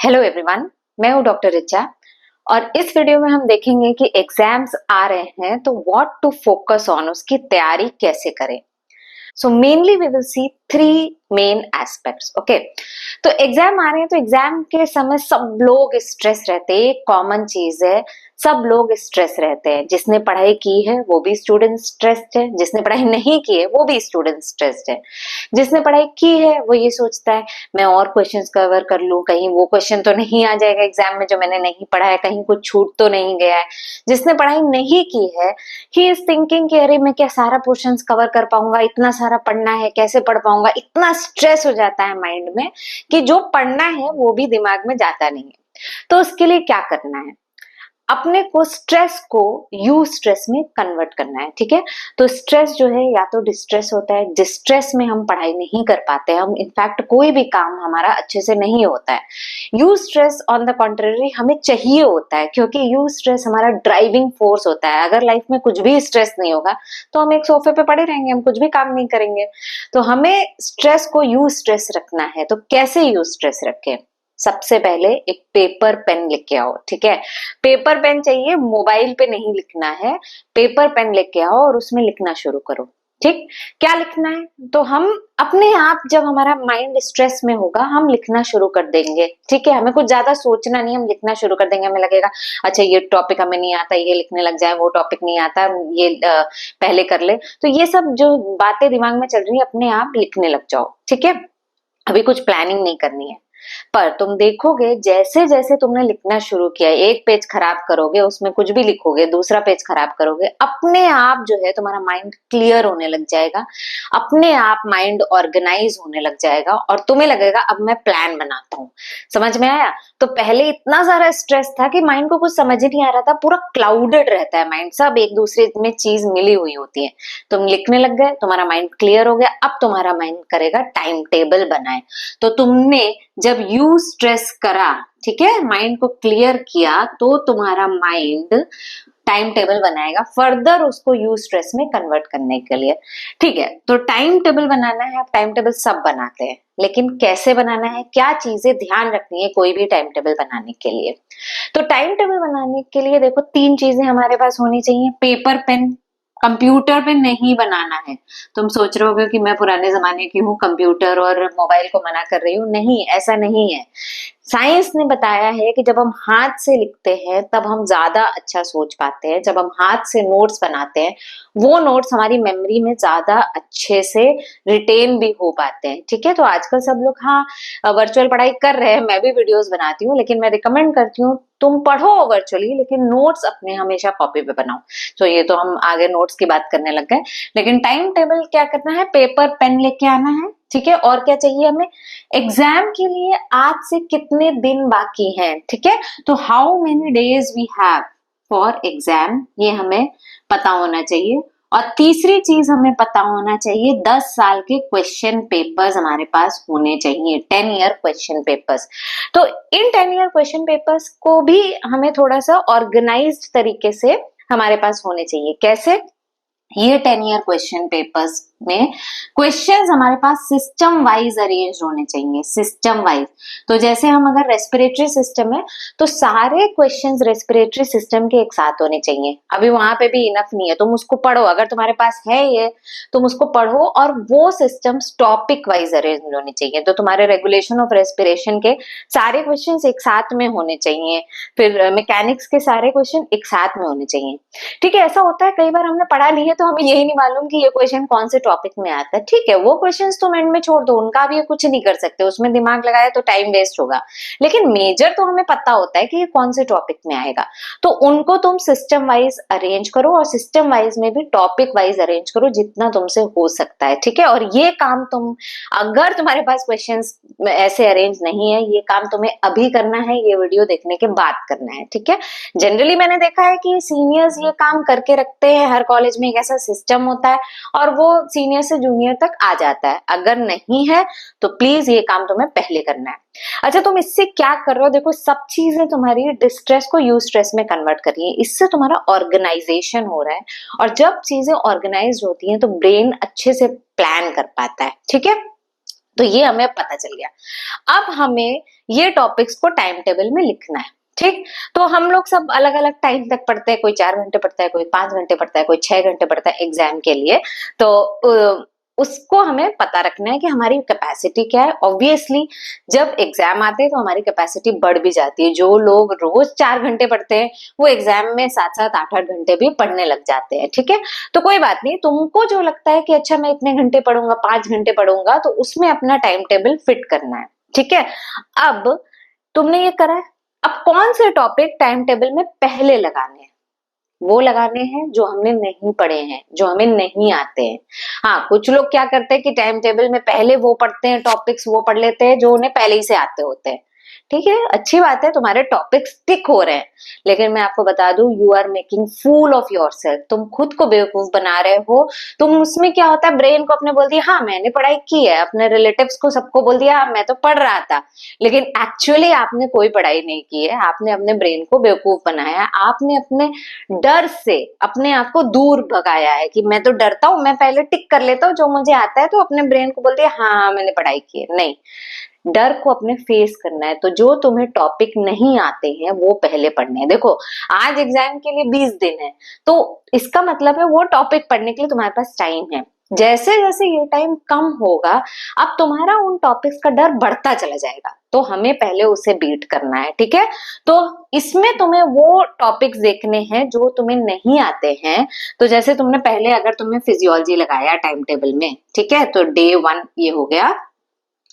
Hello everyone, मैं हूँ doctor Richa और इस वीडियो में हम देखेंगे कि एग्जाम्स आ रहे हैं तो व्हाट टू फोकस ऑन, उसकी तैयारी कैसे करें। So mainly we will see three main aspects. Okay, तो एग्जाम आ रहे हैं तो एग्जाम के समय सब लोग स्ट्रेस रहते हैं। एक कॉमन चीज है, सब लोग स्ट्रेस रहते हैं। जिसने पढ़ाई की है वो भी स्टूडेंट स्ट्रेस्ड है, जिसने पढ़ाई नहीं की है वो भी स्टूडेंट स्ट्रेस्ड है। जिसने पढ़ाई की है वो ये सोचता है मैं और क्वेश्चंस कवर कर लूं, कहीं वो क्वेश्चन तो नहीं आ जाएगा एग्जाम में जो मैंने नहीं पढ़ा है, कहीं कुछ छूट तो नहीं गया है। जिसने पढ़ाई नहीं की है ही इज थिंकिंग कि अरे मैं क्या सारा पोर्शंस कवर कर पाऊंगा, इतना सारा पढ़ना है, कैसे पढ़ पाऊंगा। इतना स्ट्रेस हो जाता है माइंड में कि जो पढ़ना है वो भी दिमाग में जाता नहीं है। तो उसके लिए क्या करना है, अपने को स्ट्रेस को यू स्ट्रेस में कन्वर्ट करना है। ठीक है, तो स्ट्रेस जो है या तो डिस्ट्रेस होता है, डिस्ट्रेस में हम पढ़ाई नहीं कर पाते, हम इनफैक्ट कोई भी काम हमारा अच्छे से नहीं होता है। You stress on the contrary हमें चाहिए होता है, क्योंकि यू स्ट्रेस हमारा ड्राइविंग फोर्स होता है। अगर लाइफ में कुछ भी स्ट्रेस नहीं होगा तो हम एक सोफे पे पड़े रहेंगे, हम कुछ भी काम नहीं करेंगे। तो हमें स्ट्रेस को यू स्ट्रेस रखना है। तो कैसे यू स्ट्रेस रखें? सबसे पहले एक पेपर पेन लेके आओ। ठीक है, पेपर पेन चाहिए, मोबाइल पे नहीं लिखना है। पेपर पेन लेके आओ और उसमें लिखना शुरू करो। ठीक, क्या लिखना है? तो हम अपने आप जब हमारा माइंड स्ट्रेस में होगा हम लिखना शुरू कर देंगे। ठीक है, हमें कुछ ज्यादा सोचना नहीं, हम लिखना शुरू कर देंगे। हमें लगेगा अच्छा ये टॉपिक हमें नहीं आता, ये लिखने लग जाए, वो टॉपिक नहीं आता, ये पहले कर ले। तो ये सब जो बातें दिमाग में चल रही है अपने आप लिखने लग जाओ। ठीक है, अभी कुछ प्लानिंग नहीं करनी है। पर तुम देखोगे जैसे जैसे तुमने लिखना शुरू किया, एक पेज खराब करोगे, उसमें कुछ भी लिखोगे, दूसरा पेज खराब करोगे, अपने आप जो है तुम्हारा माइंड क्लियर होने लग जाएगा, अपने आप माइंड ऑर्गेनाइज होने लग जाएगा और तुम्हें लगेगा अब मैं प्लान बनाता हूँ। समझ में आया? तो पहले इतना सारा स्ट्रेस था कि माइंड को कुछ समझ ही नहीं आ रहा था, पूरा क्लाउडेड रहता है माइंड, सब एक दूसरे में चीज मिली हुई होती है। तुम लिखने लग गए, तुम्हारा माइंड क्लियर हो गया। अब तुम्हारा माइंड करेगा टाइम टेबल बनाए। तो तुमने जब यू स्ट्रेस करा, ठीक है, माइंड को क्लियर किया, तो तुम्हारा माइंड टाइम टेबल बनाएगा फर्दर उसको यू स्ट्रेस में कन्वर्ट करने के लिए। ठीक है, तो टाइम टेबल बनाना है। आप टाइम टेबल सब बनाते हैं, लेकिन कैसे बनाना है, क्या चीजें ध्यान रखनी है कोई भी टाइम टेबल बनाने के लिए? तो टाइम टेबल बनाने के लिए देखो तीन चीजें हमारे पास होनी चाहिए। पेपर पेन, कंप्यूटर पे नहीं बनाना है। तुम सोच रहे होगे कि मैं पुराने जमाने की हूँ, कंप्यूटर और मोबाइल को मना कर रही हूँ। नहीं, ऐसा नहीं है। साइंस ने बताया है कि जब हम हाथ से लिखते हैं तब हम ज्यादा अच्छा सोच पाते हैं। जब हम हाथ से नोट्स बनाते हैं वो नोट्स हमारी मेमोरी में ज्यादा अच्छे से रिटेन भी हो पाते हैं। ठीक है, तो आजकल सब लोग हाँ वर्चुअल पढ़ाई कर रहे हैं, मैं भी वीडियोस बनाती हूँ, लेकिन मैं रिकमेंड करती हूँ तुम पढ़ो वर्चुअली, लेकिन नोट्स अपने हमेशा कॉपी पे बनाओ। तो ये तो हम आगे नोट्स की बात करने लग गए, लेकिन टाइम टेबल क्या करना है, पेपर पेन लेके आना है। ठीक है, और क्या चाहिए हमें, एग्जाम के लिए आज से कितने दिन बाकी हैं। ठीक है, तो how many days we have for exam, ये हमें पता होना चाहिए। और तीसरी चीज हमें पता होना चाहिए 10 साल के क्वेश्चन पेपर्स हमारे पास होने चाहिए, 10 ईयर क्वेश्चन पेपर्स। तो इन 10 ईयर क्वेश्चन पेपर्स को भी हमें थोड़ा सा ऑर्गेनाइज्ड तरीके से हमारे पास होने चाहिए। कैसे? ये 10 ईयर क्वेश्चन पेपर्स में क्वेश्चंस हमारे पास सिस्टम वाइज अरेंज होने चाहिए, सिस्टम वाइज। तो जैसे हम अगर रेस्पिरेटरी सिस्टम है तो सारे क्वेश्चंस रेस्पिरेटरी सिस्टम के एक साथ होने चाहिए। अभी वहां पे भी इनफ नहीं है, तुम उसको पढ़ो, अगर तुम्हारे पास है ये तुम उसको पढ़ो, और वो सिस्टम्स टॉपिक वाइज अरेंज होने चाहिए। तो तुम्हारे रेगुलेशन ऑफ रेस्पिरेशन के सारे क्वेश्चंस एक साथ में होने चाहिए, फिर मैकेनिक्स के सारे क्वेश्चन एक साथ में होने चाहिए। ठीक है, ऐसा होता है कई बार हमने पढ़ा ली है तो हमें यही नहीं मालूम कि ये क्वेश्चन कौन से टॉपिक में आता है। ठीक है, वो क्वेश्चंस तुम एंड में छोड़ दो, उनका भी कुछ नहीं कर सकते, उसमें दिमाग लगाया तो टाइम वेस्ट होगा। लेकिन मेजर तो हमें पता होता है कि ये कौन से टॉपिक में आएगा। तो उनको तुम सिस्टम वाइज अरेंज करो, और सिस्टम वाइज में भी टॉपिक वाइज अरेंज करो जितना तुमसे हो सकता है। ठीक है, और ये काम तुम, अगर तुम्हारे पास क्वेश्चंस ऐसे अरेंज नहीं है, ये काम तुम्हें अभी करना है, ये वीडियो देखने के बाद करना है। ठीक है, जनरली मैंने देखा है कि सीनियर्स ये काम करके रखते हैं, हर कॉलेज में एक ऐसा सिस्टम होता है और वो सीनियर से जूनियर तक आ जाता है। अगर नहीं है तो प्लीज ये काम तुम्हें पहले करना है। अच्छा, तुम इससे क्या कर रहे हो, देखो सब चीजें तुम्हारी डिस्ट्रेस को यू स्ट्रेस में कन्वर्ट कर रही है, इससे तुम्हारा ऑर्गेनाइजेशन हो रहा है। और जब चीजें ऑर्गेनाइज होती हैं तो ब्रेन अच्छे से प्लान कर पाता है। ठीक है, तो ये हमें पता चल गया। अब हमें ये टॉपिक्स को टाइम टेबल में लिखना है, ठीक। तो हम लोग सब अलग अलग टाइम तक पढ़ते हैं, कोई 4 घंटे पढ़ता है, कोई 5 घंटे पढ़ता है, कोई 6 घंटे पढ़ता है एग्जाम के लिए। तो उसको हमें पता रखना है कि हमारी कैपेसिटी क्या है। ऑब्वियसली जब एग्जाम आते हैं तो हमारी कैपेसिटी बढ़ भी जाती है। जो लोग रोज 4 घंटे पढ़ते हैं वो एग्जाम में 7-7 8-8 घंटे भी पढ़ने लग जाते हैं, ठीक है। तो कोई बात नहीं, तुमको जो लगता है कि अच्छा मैं इतने घंटे पढ़ूंगा, 5 घंटे पढ़ूंगा, तो उसमें अपना टाइम टेबल फिट करना है, ठीक है। अब तुमने ये करा है, अब कौन से टॉपिक टाइम टेबल में पहले लगाने हैं? वो लगाने हैं जो हमने नहीं पढ़े हैं, जो हमें नहीं आते हैं। हाँ, कुछ लोग क्या करते हैं कि टाइम टेबल में पहले वो पढ़ते हैं, टॉपिक्स वो पढ़ लेते हैं जो उन्हें पहले ही से आते होते हैं। ठीक है, अच्छी बात है, तुम्हारे टॉपिक्स टिक हो रहे हैं। लेकिन मैं आपको बता दूं, you are making fool of yourself. तुम खुद को बेवकूफ बना रहे हो। तुम उसमें क्या होता है, ब्रेन को अपने बोल दिया हाँ मैंने पढ़ाई की है, अपने रिलेटिव्स को सबको बोल दिया हाँ मैं तो पढ़ रहा था। लेकिन एक्चुअली आपने कोई पढ़ाई नहीं की है। आपने अपने ब्रेन को बेवकूफ बनाया है। आपने अपने डर से अपने आप को दूर भगाया है कि मैं तो डरता हूं, मैं पहले टिक कर लेता हूँ जो मुझे आता है, तो अपने ब्रेन को बोलते हैं हाँ मैंने पढ़ाई की है। नहीं, डर को अपने फेस करना है। तो जो तुम्हें टॉपिक नहीं आते हैं वो पहले पढ़ने हैं। देखो, आज एग्जाम के लिए 20 दिन है, तो इसका मतलब है वो टॉपिक पढ़ने के लिए तुम्हारे पास टाइम है। जैसे जैसे ये टाइम कम होगा, अब तुम्हारा उन टॉपिक्स का डर बढ़ता चला जाएगा। तो हमें पहले उसे बीट करना है, ठीक है। तो इसमें तुम्हें वो टॉपिक्स देखने हैं जो तुम्हें नहीं आते हैं। तो जैसे तुमने पहले, अगर तुमने फिजियोलॉजी लगाया टाइम टेबल में, ठीक है, तो डे 1 ये हो गया।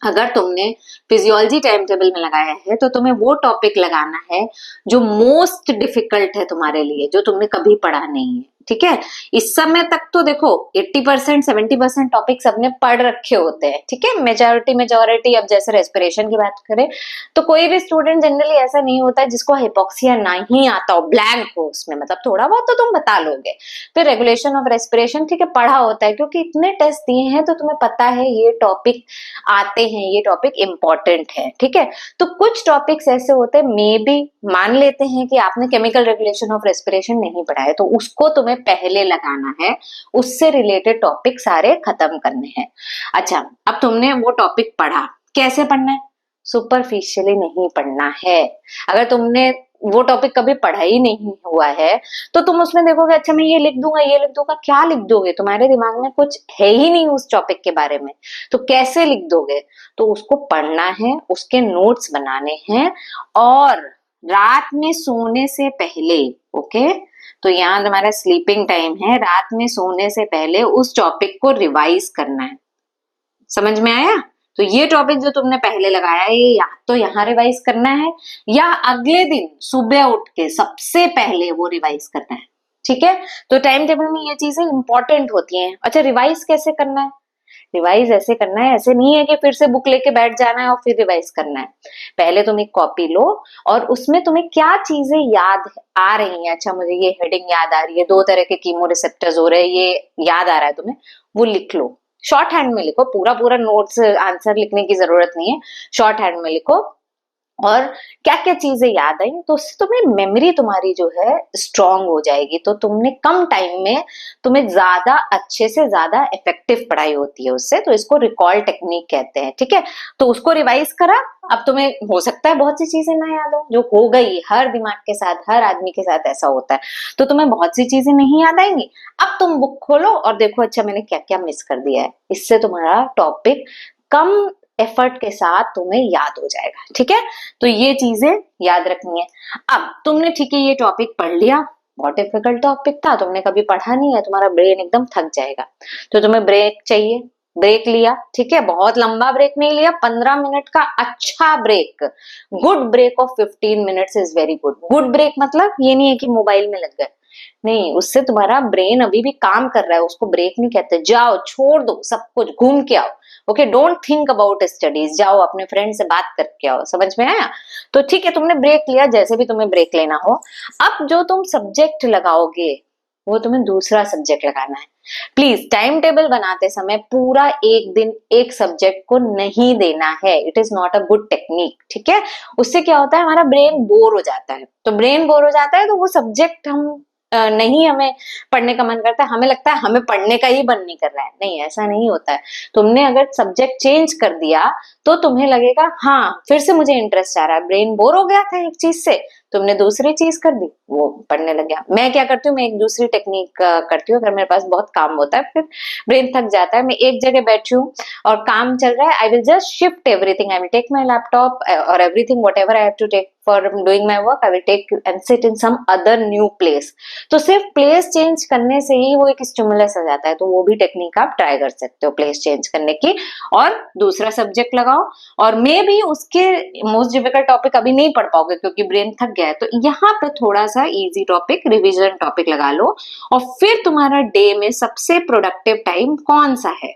अगर तुमने फिजियोलॉजी टाइम टेबल में लगाया है तो तुम्हें वो टॉपिक लगाना है जो मोस्ट डिफिकल्ट है तुम्हारे लिए, जो तुमने कभी पढ़ा नहीं है, ठीक है। इस समय तक तो देखो 80% 70% टॉपिक सबने पढ़ रखे होते हैं, ठीक है। मेजोरिटी अब जैसे रेस्पिरेशन की बात करें तो कोई भी स्टूडेंट जनरली ऐसा नहीं होता है जिसको हाइपोक्सिया नहीं आता हो, ब्लैंक हो उसमें, मतलब थोड़ा बहुत तो तुम बता लोगे। फिर रेगुलेशन ऑफ रेस्पिरेशन, ठीक है, पढ़ा होता है क्योंकि इतने टेस्ट दिए हैं तो तुम्हें पता है ये टॉपिक आते हैं, ये टॉपिक इंपॉर्टेंट है, ठीक है। तो कुछ टॉपिक्स ऐसे होते हैं, मे बी मान लेते हैं कि आपने केमिकल रेगुलेशन ऑफ रेस्पिरेशन नहीं पढ़ा है, तो उसको तुम्हें पहले लगाना है। उससे रिलेटेड टॉपिक सारे खत्म करने हैं। अच्छा, अब तुमने वो टॉपिक पढ़ा, कैसे पढ़ना है? सुपरफिशियली नहीं पढ़ना है। अगर तुमने वो टॉपिक कभी पढ़ा ही नहीं हुआ है तो तुम उसमें देखोगे अच्छा मैं ये लिख दूंगा, ये लिख दूंगा, क्या लिख दोगे? तुम्हारे दिमाग में कुछ है ही नहीं उस टॉपिक के बारे में, तो कैसे लिख दोगे? तो उसको पढ़ना है, उसके नोट्स बनाने हैं, और रात में सोने से पहले, ओके, तो यहाँ तुम्हारा स्लीपिंग टाइम है, रात में सोने से पहले उस टॉपिक को रिवाइज करना है। समझ में आया? तो ये टॉपिक जो तुमने पहले लगाया है, ये या तो यहाँ रिवाइज करना है या अगले दिन सुबह उठ के सबसे पहले वो रिवाइज करना है, ठीक है। तो टाइम टेबल में ये चीजें इंपॉर्टेंट होती हैं। अच्छा, रिवाइज कैसे करना है? रिवाइज ऐसे करना है, ऐसे नहीं है कि फिर से बुक लेके बैठ जाना है और फिर रिवाइज करना है। पहले तुम एक कॉपी लो और उसमें तुम्हें क्या चीजें याद आ रही हैं, अच्छा मुझे ये हेडिंग याद आ रही है, 2 तरह के कीमो रिसेप्टर्स हो रहे हैं, ये याद आ रहा है तुम्हें, वो लिख लो। शॉर्ट हैंड में लिखो, पूरा पूरा नोट्स आंसर लिखने की जरूरत नहीं है, शॉर्ट हैंड में लिखो। और क्या क्या चीजें याद आई तो उससे तुम्हें मेमोरी तुम्हारी जो है स्ट्रांग हो जाएगी। तो तुमने कम टाइम में तुम्हें ज्यादा अच्छे से ज्यादा इफेक्टिव पढ़ाई होती है उससे। तो इसको रिकॉल टेक्निक कहते हैं, ठीक है। तो उसको रिवाइज करा। अब तुम्हें हो सकता है बहुत सी चीजें ना याद हो, जो हो गई, हर दिमाग के साथ, हर आदमी के साथ ऐसा होता है, तो तुम्हें बहुत सी चीजें नहीं याद आएंगी। अब तुम बुक खोलो और देखो अच्छा मैंने क्या क्या मिस कर दिया है। इससे तुम्हारा टॉपिक कम एफर्ट के साथ तुम्हें याद हो जाएगा, ठीक है। तो ये चीजें याद रखनी है। अब तुमने, ठीक है, ये टॉपिक पढ़ लिया, बहुत डिफिकल्ट टॉपिक था, तुमने कभी पढ़ा नहीं है, तुम्हारा ब्रेन एकदम थक जाएगा, तो तुम्हें ब्रेक चाहिए। ब्रेक लिया, ठीक है, बहुत लंबा ब्रेक नहीं लिया, 15 मिनट का अच्छा break. Good break of 15 minutes is very good. Good break मतलब ये नहीं है कि मोबाइल में लग गए, नहीं, उससे तुम्हारा ब्रेन अभी भी काम कर रहा है, उसको ब्रेक नहीं कहते। जाओ, छोड़ दो सब कुछ, घूम के आओ, okay, don't think about studies, जाओ अपने फ्रेंड से बात करके आओ। समझ में आया? तो ठीक है, तुमने ब्रेक लिया, जैसे भी तुम्हें ब्रेक लेना हो। अब जो तुम सब्जेक्ट लगाओगे वो तुम्हें दूसरा सब्जेक्ट लगाना है। प्लीज टाइम टेबल बनाते समय पूरा एक दिन एक सब्जेक्ट को नहीं देना है। It is not a good technique, ठीक है। उससे क्या होता है, हमारा ब्रेन बोर हो जाता है। तो ब्रेन बोर हो जाता है तो वो सब्जेक्ट हम नहीं हमें पढ़ने का मन करता है, हमें लगता है हमें पढ़ने का ही मन नहीं कर रहा है। नहीं, ऐसा नहीं होता है। तुमने अगर सब्जेक्ट चेंज कर दिया तो तुम्हें लगेगा हाँ फिर से मुझे इंटरेस्ट आ रहा है, ब्रेन बोर हो गया था एक चीज से, तुमने दूसरी चीज कर दी, वो पढ़ने लग गया। मैं क्या करती हूँ, मैं एक दूसरी टेक्निक करती हूँ। अगर मेरे पास बहुत काम होता है, फिर ब्रेन थक जाता है, मैं एक जगह बैठी हूँ और काम चल रहा है, I will just shift everything, I will take my laptop और everything whatever I have to take for doing my work, I will take and sit in some other new place. तो सिर्फ place change करने से ही वो एक stimulus आ जाता है। तो वो भी टेक्निक आप ट्राई कर सकते हो प्लेस चेंज करने की, और दूसरा सब्जेक्ट लगाओ। और मे भी उसके मोस्ट डिफिकल्ट टॉपिक अभी नहीं पढ़ पाओगे क्योंकि ब्रेन थक गया है, तो यहाँ पे थोड़ा सा इजी टॉपिक, रिविजन टॉपिक लगा लो। और फिर तुम्हारा डे में सबसे प्रोडक्टिव टाइम कौन सा है,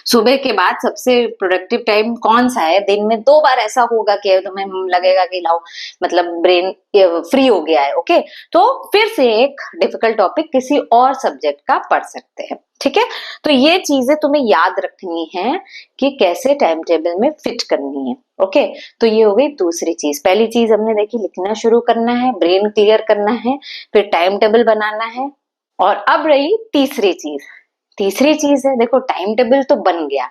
सुबह के बाद सबसे प्रोडक्टिव टाइम कौन सा है। दिन में 2 बार ऐसा होगा कि तुम्हें लगेगा कि लाओ मतलब ब्रेन फ्री हो गया है, ओके, तो फिर से एक डिफिकल्ट टॉपिक किसी और सब्जेक्ट का पढ़ सकते हैं। ठीक है, तो ये चीजें तुम्हें याद रखनी है कि कैसे टाइम टेबल में फिट करनी है। ओके, तो ये हो गई दूसरी चीज। पहली चीज हमने देखी, लिखना शुरू करना है, ब्रेन क्लियर करना है, फिर टाइम टेबल बनाना है। और अब रही तीसरी चीज। तीसरी चीज है, देखो टाइम टेबल तो बन गया,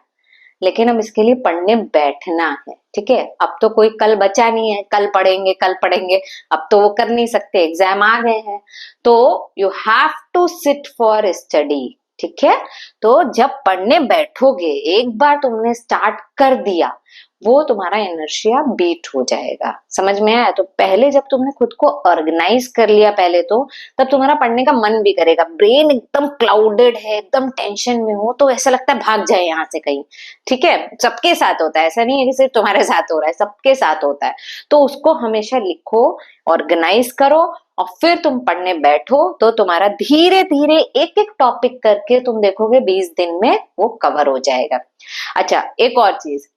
लेकिन अब इसके लिए पढ़ने बैठना है। ठीक है, अब तो कोई कल बचा नहीं है, कल पढ़ेंगे कल पढ़ेंगे, अब तो वो कर नहीं सकते, एग्जाम आ गए हैं। तो you have to sit for study. ठीक है, तो जब पढ़ने बैठोगे, एक बार तुमने स्टार्ट कर दिया, वो तुम्हारा इनर्शिया बीट हो जाएगा। समझ में आया? तो पहले जब तुमने खुद को ऑर्गेनाइज कर लिया पहले तो, तब तुम्हारा पढ़ने का मन भी करेगा। ब्रेन एकदम क्लाउडेड है, एकदम टेंशन में हो, तो ऐसा लगता है भाग जाए यहाँ से कहीं। ठीक है, सबके साथ होता है, ऐसा नहीं है कि सिर्फ तुम्हारे साथ हो रहा है, सबके साथ होता है। तो उसको हमेशा लिखो, ऑर्गेनाइज करो, और फिर तुम पढ़ने बैठो, तो तुम्हारा धीरे धीरे एक एक टॉपिक करके तुम देखोगे 20 दिन में वो कवर हो जाएगा। अच्छा, एक और चीज,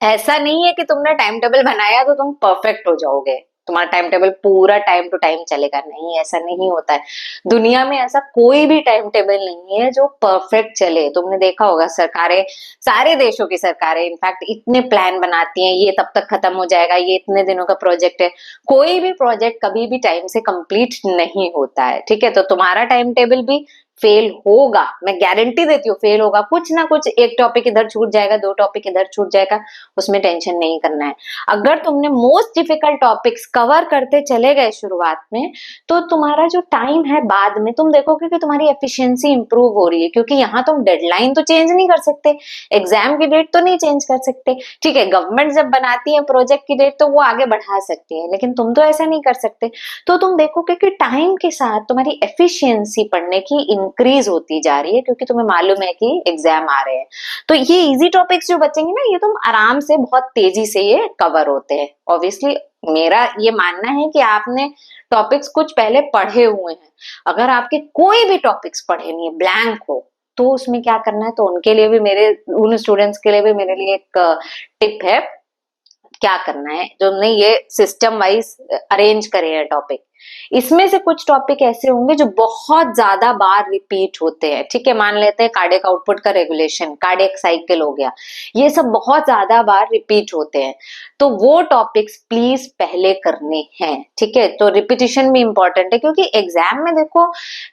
ऐसा नहीं है कि तुमने टाइम टेबल बनाया तो तुम परफेक्ट हो जाओगे, तुम्हारा टाइम टेबल पूरा टाइम टू टाइम चलेगा। नहीं, ऐसा नहीं होता है। दुनिया में ऐसा कोई भी टाइम टेबल नहीं है जो परफेक्ट चले। तुमने देखा होगा सरकारें, सारे देशों की सरकारें इनफैक्ट इतने प्लान बनाती हैं, ये तब तक खत्म हो जाएगा, ये इतने दिनों का प्रोजेक्ट है। कोई भी प्रोजेक्ट कभी भी टाइम से कंप्लीट नहीं होता है। ठीक है, तो तुम्हारा टाइम टेबल भी फेल होगा, मैं गारंटी देती हूँ फेल होगा। कुछ ना कुछ एक टॉपिक इधर छूट जाएगा, 2 टॉपिक इधर छूट जाएगा, उसमें टेंशन नहीं करना है। अगर तुमने मोस्ट डिफिकल्ट टॉपिक्स कवर करते चले गए शुरुआत में, तो तुम्हारा जो टाइम है बाद में तुम देखोगे कि तुम्हारी एफिशिएंसी इंप्रूव हो रही है, क्योंकि यहाँ तुम डेडलाइन तो चेंज नहीं कर सकते, एग्जाम की डेट तो नहीं चेंज कर सकते। ठीक है, गवर्नमेंट जब बनाती है प्रोजेक्ट की डेट तो वो आगे बढ़ा सकती है, लेकिन तुम तो ऐसा नहीं कर सकते। तो तुम देखोगे कि टाइम के साथ तुम्हारी एफिशिएंसी पढ़ने की इंक्रीज होती जा रही है, क्योंकि तुम्हें मालूम है कि एग्जाम आ रहे हैं। तो ये इजी टॉपिक्स जो बचेंगे ना, ये तुम आराम से बहुत तेजी से ये कवर होते हैं। ऑब्वियसली मेरा ये मानना है कि आपने टॉपिक्स कुछ पहले पढ़े हुए हैं। अगर आपके कोई भी टॉपिक्स पढ़े नहीं है, ब्लैंक हो, तो उसमें क्या करना है, तो उनके लिए भी मेरे, उन स्टूडेंट्स के लिए भी मेरे लिए एक टिप है। क्या करना है, जो हमने ये सिस्टम वाइज अरेंज करे हैं टॉपिक, इसमें से कुछ टॉपिक ऐसे होंगे जो बहुत ज्यादा बार रिपीट होते हैं। ठीक है, मान लेते हैं कार्डियक आउटपुट का रेगुलेशन, कार्डियक साइकिल हो गया, ये सब बहुत ज्यादा बार रिपीट होते हैं, तो वो टॉपिक्स प्लीज पहले करने हैं। ठीक है, तो रिपीटिशन भी इंपॉर्टेंट है, क्योंकि एग्जाम में देखो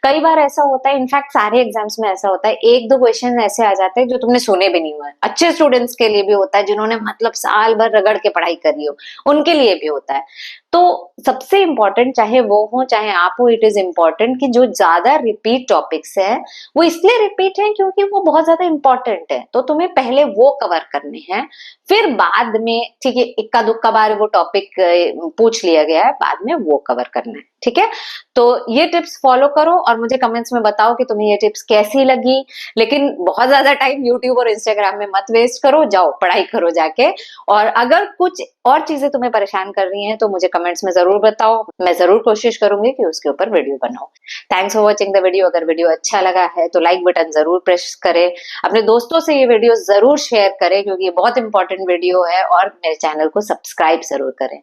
कई बार ऐसा होता है, इनफैक्ट सारे एग्जाम्स में ऐसा होता है, 1-2 क्वेश्चन ऐसे आ जाते हैं जो तुमने सुने भी नहीं हुए। अच्छे स्टूडेंट्स के लिए भी होता है, जिन्होंने मतलब साल भर रगड़ के पढ़ाई करी हो, उनके लिए भी होता है। तो सबसे इंपॉर्टेंट, चाहे वो हो चाहे आप हो, इट इज इम्पोर्टेंट कि जो ज्यादा रिपीट टॉपिक्स है वो इसलिए रिपीट है क्योंकि वो बहुत ज्यादा इंपॉर्टेंट है, तो तुम्हें पहले वो कवर करने हैं। फिर बाद में, ठीक है, इक्का दुक्का बार वो टॉपिक पूछ लिया गया है, बाद में वो कवर करना है। ठीक है, तो ये टिप्स फॉलो करो और मुझे कमेंट्स में बताओ कि तुम्हें ये टिप्स कैसी लगी। लेकिन बहुत ज्यादा टाइम यूट्यूब और इंस्टाग्राम में मत वेस्ट करो, जाओ पढ़ाई करो जाके। और अगर कुछ और चीजें तुम्हें परेशान कर रही हैं तो मुझे कमेंट्स में जरूर बताओ, मैं जरूर कोशिश करूंगी कि उसके ऊपर वीडियो बनाऊं। Thanks for watching the video. अगर वीडियो अच्छा लगा है तो लाइक बटन जरूर प्रेस करें, अपने दोस्तों से ये वीडियो जरूर शेयर करें, क्योंकि ये बहुत इंपॉर्टेंट वीडियो है, और मेरे चैनल को सब्सक्राइब जरूर करें।